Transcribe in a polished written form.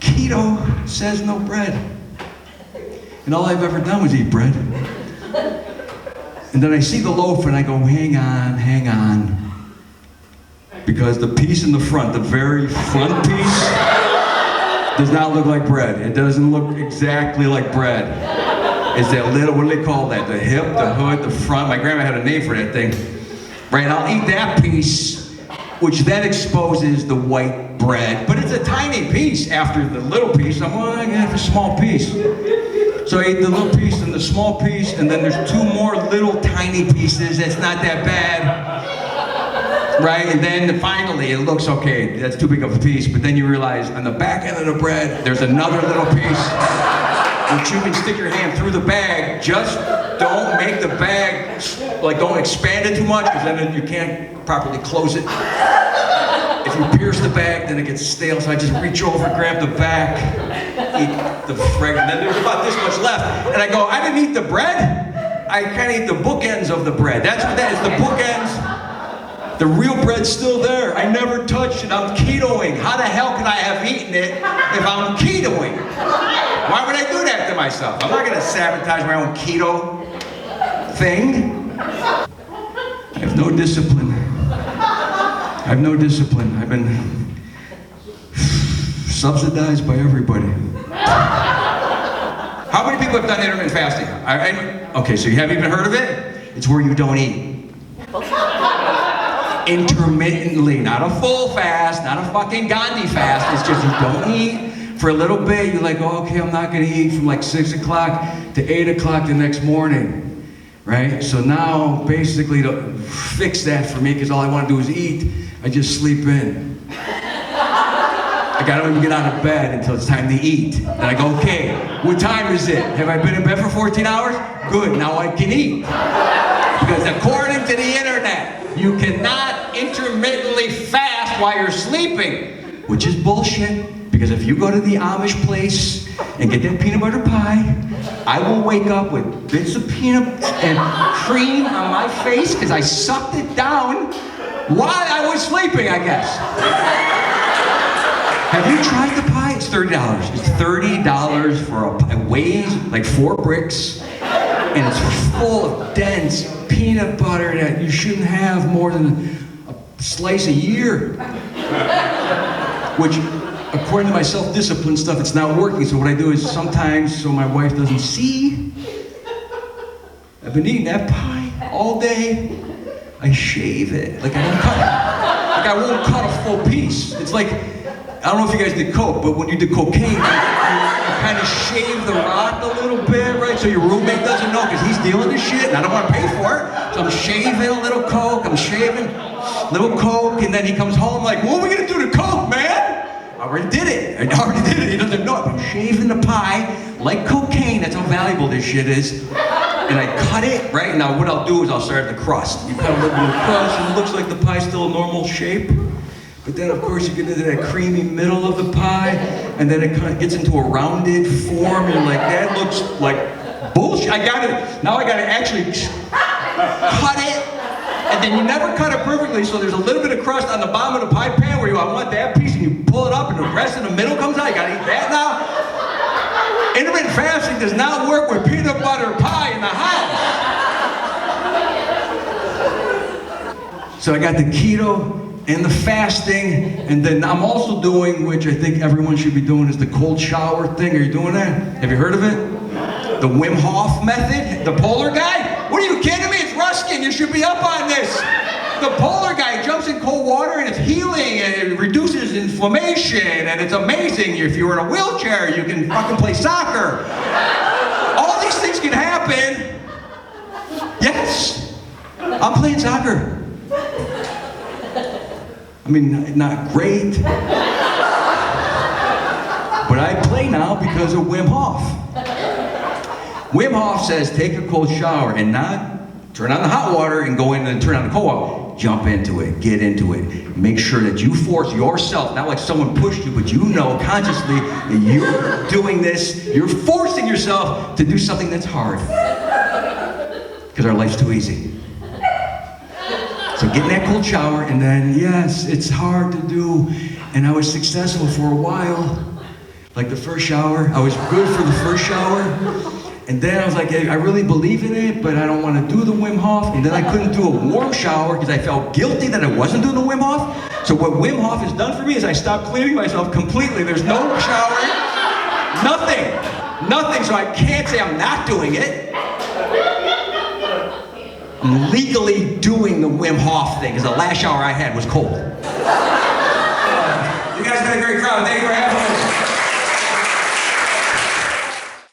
Keto says no bread. And all I've ever done was eat bread. And then I see the loaf and I go, hang on. Because the piece in the front, the very front piece, does not look like bread. It doesn't look exactly like bread. It's that little, what do they call that? The hip, the hood, the front. My grandma had a name for that thing. Right, I'll eat that piece, which then exposes the white bread. But it's a tiny piece after the little piece. I'm well, I have a small piece. So I ate the little piece and the small piece, and then there's two more little tiny pieces. It's not that bad. Right, and then finally it looks okay, that's too big of a piece, but then you realize on the back end of the bread, there's another little piece, which you can stick your hand through the bag. Just don't make the bag, like don't expand it too much, because then you can't properly close it. If you pierce the bag, then it gets stale, so I just reach over, grab the back, eat the fragrance, then there's about this much left, and I go, I didn't eat the bread, I kind of eat the bookends of the bread. That's what that is, the bookends. The real bread's still there. I never touched it. I'm ketoing. How the hell could I have eaten it if I'm ketoing? Why would I do that to myself? I'm not going to sabotage my own keto thing. I have no discipline. I've been subsidized by everybody. How many people have done intermittent fasting? Okay, so you haven't even heard of it? It's where you don't eat. Intermittently, not a full fast, not a fucking Gandhi fast. It's just you don't eat for a little bit. You're like, oh, okay, I'm not gonna eat from like 6 o'clock to 8 o'clock the next morning, right? So now, basically, to fix that for me, because all I want to do is eat, I just sleep in. I don't even get out of bed until it's time to eat. Then I go, okay, what time is it? Have I been in bed for 14 hours? Good, now I can eat. Because according to the internet, you cannot intermittently fast while you're sleeping, which is bullshit, because if you go to the Amish place and get that peanut butter pie, I will wake up with bits of peanut and cream on my face because I sucked it down while I was sleeping, I guess. Have you tried the pie? It's $30. It's $30 for a pie. It weighs like 4 bricks, and it's full of dense peanut butter that you shouldn't have more than a slice a year. Which, according to my self-discipline stuff, it's not working. So what I do is sometimes, so my wife doesn't see, I've been eating that pie all day. I shave it. Like I don't cut it. Like I won't cut a full piece. It's like, I don't know if you guys did coke, but when you did cocaine, you kind of shave the rock a little bit, right? So your roommate doesn't know because he's dealing this shit and I don't want to pay for it. So I'm shaving a little coke, I'm shaving a little coke, and then he comes home like, what are we gonna do to coke, man? I already did it. He doesn't know it. I'm shaving the pie like cocaine. That's how valuable this shit is. And I cut it, right? Now what I'll do is I'll start at the crust. You cut a little bit of crust and it looks like the pie's still a normal shape. But then, of course, you get into that creamy middle of the pie, and then it kind of gets into a rounded form, and you're like, that looks like bullshit. Now I gotta actually cut it, and then you never cut it perfectly, so there's a little bit of crust on the bottom of the pie pan where I want that piece, and you pull it up, and the rest in the middle comes out. You gotta eat that now. Intermittent fasting does not work with peanut butter pie in the house. So I got the keto and the fasting, and then I'm also doing, which I think everyone should be doing, is the cold shower thing. Are you doing that? Have you heard of it? The Wim Hof method? The polar guy? What are you kidding me? It's Ruskin. You should be up on this. The polar guy jumps in cold water and it's healing and it reduces inflammation and it's amazing. If you're in a wheelchair, you can fucking play soccer. All these things can happen. Yes. I'm playing soccer. I mean, not great, but I play now because of Wim Hof. Wim Hof says take a cold shower and not turn on the hot water and go in and turn on the cold water. Jump into it, get into it. Make sure that you force yourself, not like someone pushed you, but you know consciously that you're doing this, you're forcing yourself to do something that's hard. Because our life's too easy. So get in that cold shower, and then, yes, it's hard to do, and I was successful for a while. Like Like the first shower, I was good for the first shower. And then I was like, I really believe in it, but I don't want to do the Wim Hof. And then I couldn't do a warm shower because I felt guilty that I wasn't doing the Wim Hof. So what Wim Hof has done for me is I stopped cleaning myself completely. There's no showering, nothing. So I can't say I'm not doing it. I'm legally doing the Wim Hof thing because the last shower I had was cold. You guys got a great crowd. Thank you for having us.